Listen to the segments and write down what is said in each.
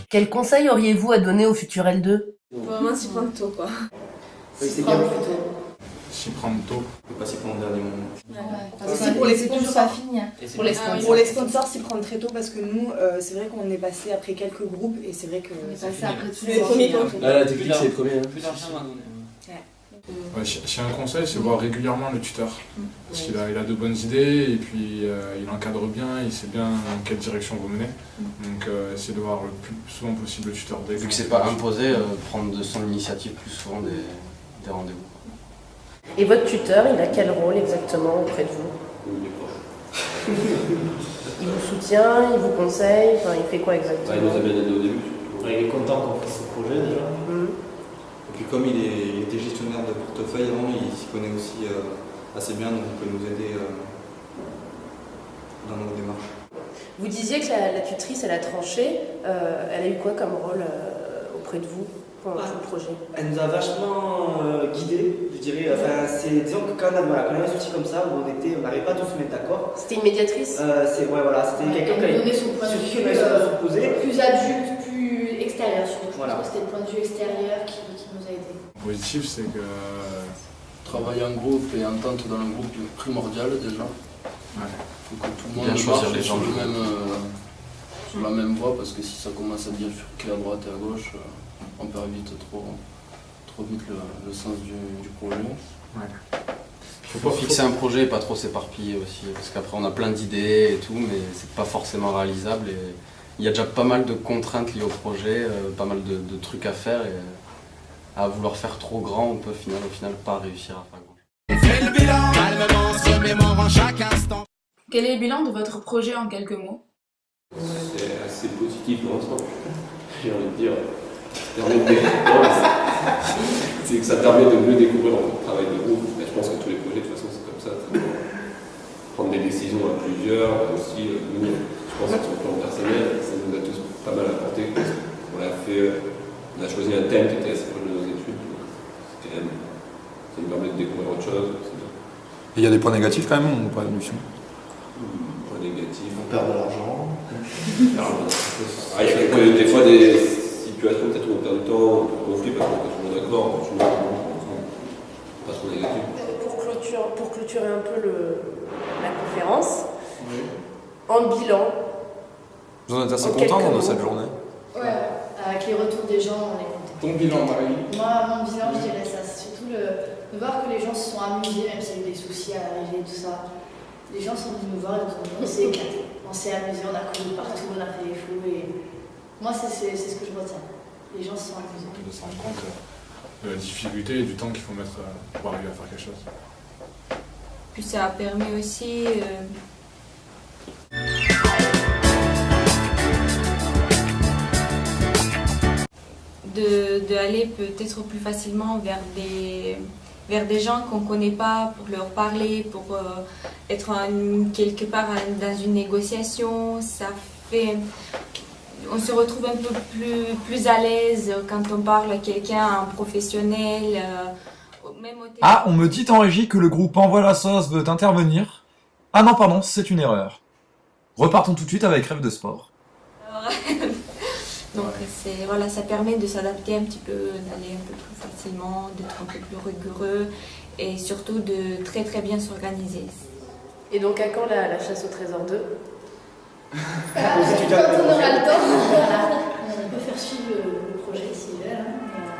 Quel conseil auriez-vous à donner au futur L2? Vraiment s'y prendre tôt quoi. Oui, c'est bien plutôt. S'y prendre tôt. Ne pas s'y prendre au dernier moment. Aussi pour les sponsors, pour les sponsors, s'y prendre très tôt parce que nous, c'est vrai qu'on est passé après quelques groupes et c'est vrai que On est passé après tous les premiers tours. La technique, c'est les premiers. Ouais, si un conseil, c'est voir régulièrement le tuteur. Parce qu'il a de bonnes idées et puis il encadre bien, il sait bien dans quelle direction vous menez. Donc essayez de voir le plus souvent possible le tuteur. Vu que c'est pas imposé, prendre de son initiative plus souvent des rendez-vous. Et votre tuteur, il a quel rôle exactement auprès de vous? Il est proche. Il vous soutient, il vous conseille, enfin, il fait quoi exactement? Il nous a bien aidé au début. Il est content qu'on fasse ce projet déjà. Et puis comme il était gestionnaire de portefeuille avant, il s'y connaît aussi assez bien, donc il peut nous aider dans nos démarches. Vous disiez que la tutrice, elle a tranché. Elle a eu quoi comme rôle auprès de vous pendant tout le projet? Elle nous a vachement guidés, je dirais. Enfin, disons que quand on avait un souci comme ça, où on n'arrivait pas tous se mettre d'accord. C'était une médiatrice? C'était quelqu'un qui avait donné son point de vue plus adulte, plus extérieur surtout. Je pense que c'était le point de vue extérieur qui nous a aidés. Le positif, c'est que travailler en groupe et entente dans le groupe est primordial déjà. Ouais. Il faut que tout le monde Bien choisir les gens sur la même voie parce que si ça commence à bifurquer à droite et à gauche, on perd vite trop vite le sens du projet. Ouais. Faut fixer un projet et pas trop s'éparpiller aussi, parce qu'après on a plein d'idées et tout, mais c'est pas forcément réalisable. Et il y a déjà pas mal de contraintes liées au projet, pas mal de trucs à faire, et à vouloir faire trop grand, on peut au final pas réussir à faire grand. Quel est le bilan de votre projet en quelques mots? C'est assez positif dans l'ensemble, j'ai envie de dire. C'est que ça permet de mieux découvrir le travail de groupe. Et je pense que tous les projets, de toute façon, c'est comme ça. Prendre des décisions à plusieurs, aussi, nous, je pense que sur le plan personnel, ça nous a tous pas mal apporté. On a choisi un thème qui était assez proche de nos études. Ça nous permet de découvrir autre chose. Et il y a des points négatifs quand même, ou pas, Lucien? Points négatifs. On perd de l'argent. Il y a des fois des situations peut-être où on perd du temps, un peu de conflit, parce qu'on est pas toujours d'accord. Pas trop négatif. Pour clôturer un peu la conférence, en bilan. Vous en êtes assez content de cette journée? Ouais, avec les retours des gens, on est content. Ton bilan, Marie? Moi, mon bilan, je dirais ça. C'est surtout de voir que les gens se sont amusés, même s'il y a eu des soucis à l'arrivée, tout ça. Les gens sont venus nous voir et nous ont dit on s'est éclaté, on s'est amusé, on a couru partout, on a fait des fous. Et moi, c'est ce que je retiens. Les gens se sont amusés. De se rendre compte de la difficulté et du temps qu'il faut mettre pour arriver à faire quelque chose. Puis ça permet aussi d'aller peut-être plus facilement vers des gens qu'on ne connaît pas, pour leur parler, pour être quelque part dans une négociation. Ça fait... On se retrouve un peu plus à l'aise quand on parle à quelqu'un, un professionnel. Ah, on me dit en régie que le groupe Envoie la sauce veut intervenir. Ah non, pardon, c'est une erreur. Repartons tout de suite avec Rêve de sport. Donc voilà, ça permet de s'adapter un petit peu, d'aller un peu plus facilement, d'être un peu plus rigoureux et surtout de très très bien s'organiser. Et donc à quand la chasse au trésor 2? Quand on aura le temps, on peut faire suivre le projet s'ils veulent.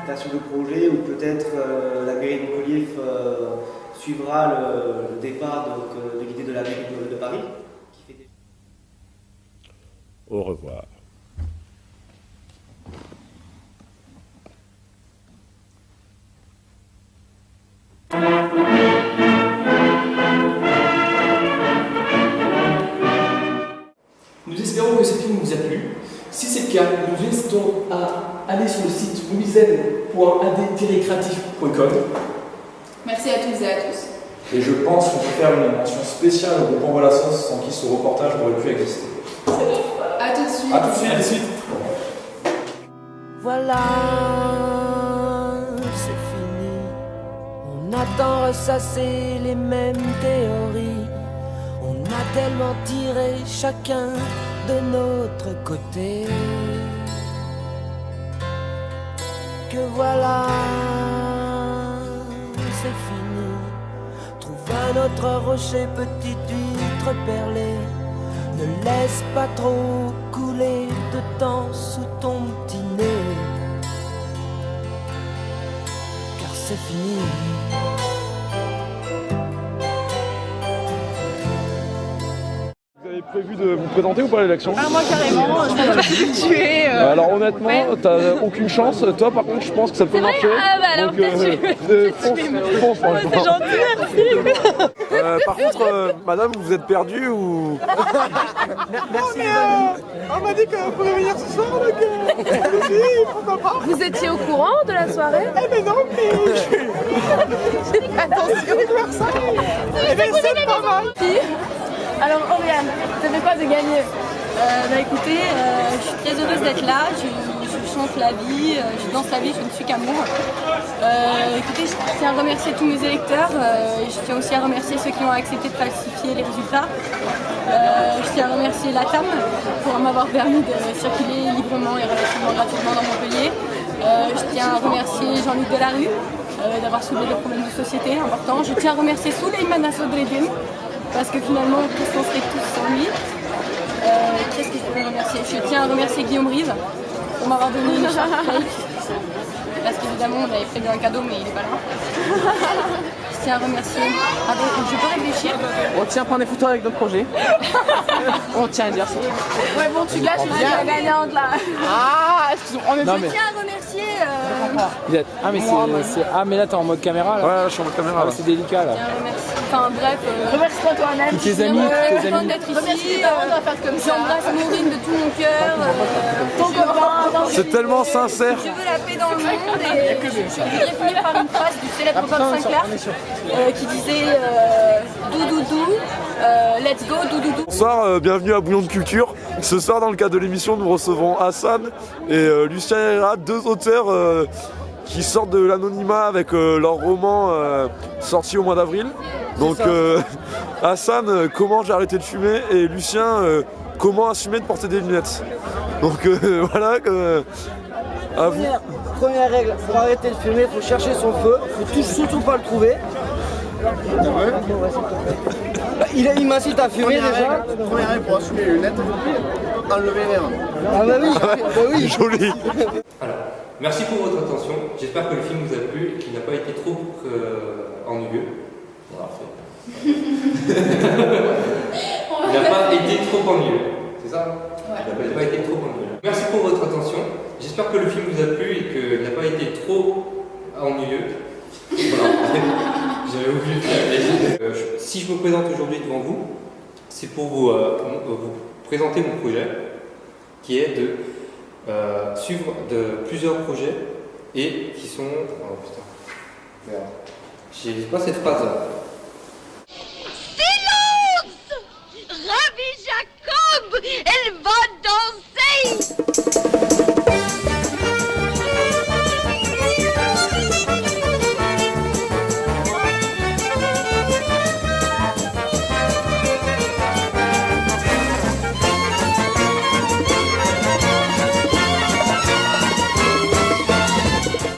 Faire suivre le projet, ou peut-être la mairie de Montpellier suivra le départ de l'idée de la mairie de Paris. Au revoir. Nous espérons que ce film vous a plu. Si c'est le cas, nous vous incitons à aller sur le site mobizen.ad-creatif.com. Merci à toutes et à tous. Et je pense qu'on peut faire une mention spéciale au groupe Envoie la sauce sans qui ce reportage n'aurait pu exister. À tout de suite. A tout de suite. À tout de suite. Voilà, c'est fini. On attend ressasser les mêmes théories. On a tellement tiré chacun de notre côté. Que voilà, c'est fini. Trouve un autre rocher, petite huître perlée. Ne laisse pas trop couler de temps sous ton petit nez, car c'est fini. Vous avez prévu de vous présenter ou pas à l'élection? Ah, moi carrément, je vais me tuer. Alors honnêtement, ouais. T'as aucune chance. Toi par contre, je pense que ça peut marcher. Ah bah alors peut-être fonce, c'est gentil, merci. Par contre, madame, vous êtes perdue ou... Merci. On m'a dit qu'on pouvait venir ce soir, donc allez-y, pourquoi pas. Vous étiez au courant de la soirée? Eh ben non, mais... Attention, eh ben c'est pas mal. Alors Oriane, ça fait quoi de gagner? Écoutez, je suis très heureuse d'être là, je chante la vie, je danse la vie, je ne suis qu'amour. Écoutez, je tiens à remercier tous mes électeurs, je tiens aussi à remercier ceux qui ont accepté de falsifier les résultats. Je tiens à remercier la TAM pour m'avoir permis de circuler librement et relativement gratuitement dans Montpellier. Je tiens à remercier Jean-Luc Delarue d'avoir soulevé le problème de société important. Je tiens à remercier Souleymane Assoudreddine, parce que finalement, qu'est-ce qu'on serait tous sans lui? Qu'est-ce que je pourrais remercier? Je tiens à remercier Guillaume Rive pour m'avoir donné une charte fake. Parce qu'évidemment, on avait prévu un cadeau, mais il n'est pas là. Je tiens à remercier... Ah bon, je peux réfléchir? On tient à prendre des photos avec notre projet. On tient à dire ça. Ouais, bon, tu gâches la gagnante là. Ah, excuse-moi, on est... Je tiens à remercier... Ah, mais ah, mais là, t'es en mode caméra là. Ouais, je suis en mode caméra là. C'est délicat là. Enfin bref, remercie-toi toi-même. Tous tes amis, tes amis. Remercie tes parents, on va faire comme ça. J'embrasse Maureen de tout mon cœur. Ton copain. C'est tellement sincère. Je veux la paix dans le monde et je voudrais finir par une phrase du célèbre Bob Sinclair qui disait doudoudou, let's go doudoudou. Bonsoir, bienvenue à Bouillon de Culture. Ce soir, dans le cadre de l'émission, nous recevons Hassan et Lucien Herrera, deux auteurs qui sortent de l'anonymat avec leur roman sorti au mois d'avril. Donc Hassan, comment j'ai arrêté de fumer, et Lucien, comment assumer de porter des lunettes. Donc voilà, à vous. Première règle, pour arrêter de fumer, il faut chercher son feu, il ne faut surtout pas le trouver. Il m'incite à fumer déjà. Première règle pour assumer les lunettes, enlever les verres. Ah bah oui, bah oui. Joli. Alors, merci pour votre attention. J'espère que le film vous a plu et qu'il n'a pas été trop ennuyeux. On l'a refait. Il n'a pas été trop ennuyeux. C'est ça? Ouais. Il n'a pas été trop ennuyeux. Merci pour votre attention. J'espère que le film vous a plu et qu'il n'a pas été trop ennuyeux. Voilà. J'avais oublié de faire. Si je me présente aujourd'hui devant vous, c'est pour vous présenter mon projet, qui est de suivre plusieurs projets et qui sont... Oh putain, merde. J'ai pas cette phrase.